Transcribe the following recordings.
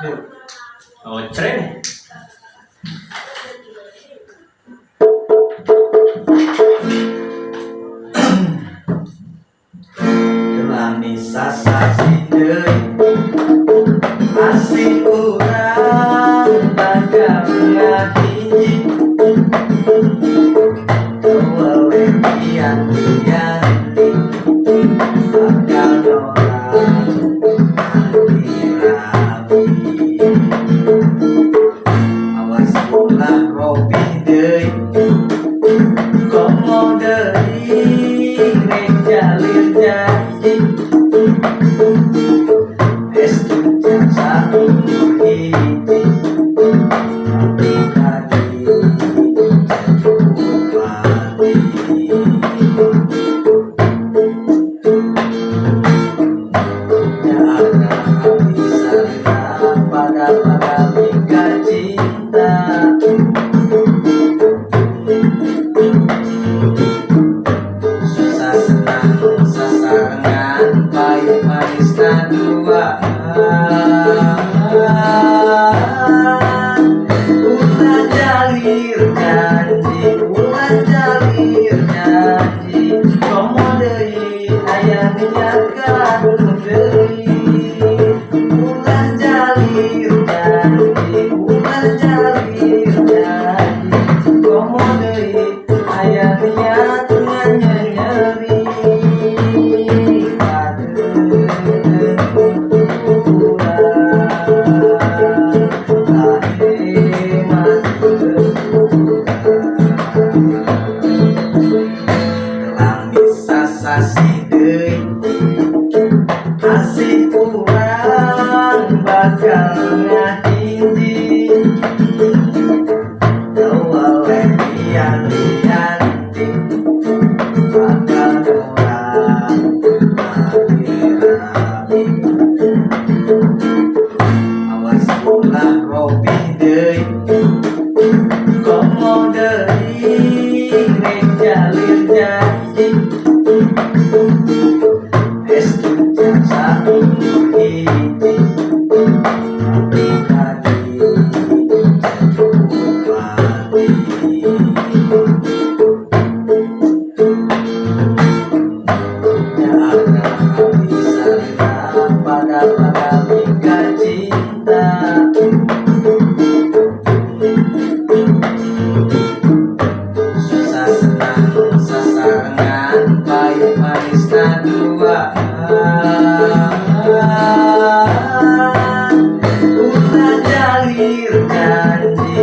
Oh, ceren. Kelami sasasi deui asih urang bakal ngahiji wewe pian-pian bakal nolak rapi awas ulah robi deui komo deui rek jalin janji estu jasa hiji tapi tadi mati jaga hati saya pada mika cinta susah senang sasarangan pahit manis dua ulah jalir janji komo deui aya niatkan deui ulah jalir janji komo deui aya niat nyeri sasasi deui asih urang bakal ngahiji teweleh pian-pianti bakal nolak rapi awas ulah robi deui komo deui rek jalin janji estu jasa hiji tapi tadi mati jaga hati saya pada mika cinta susah senang sasarangan pahit manis dua ulah jalir janji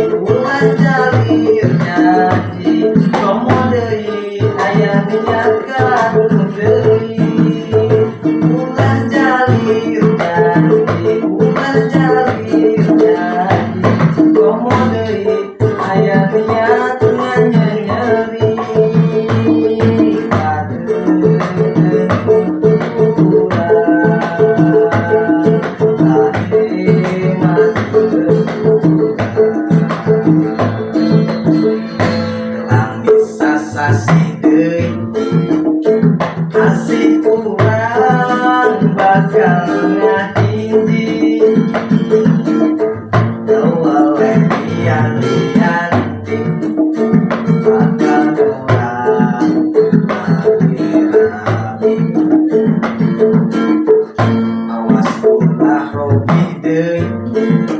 komo deui aya niatkan deui ulah jalir janji komo deui aya niat nyeri kelami sasasi deui asih urang bakal ngahiji teweleh pian-pianti bakal nolak rapi awas ulah robi deui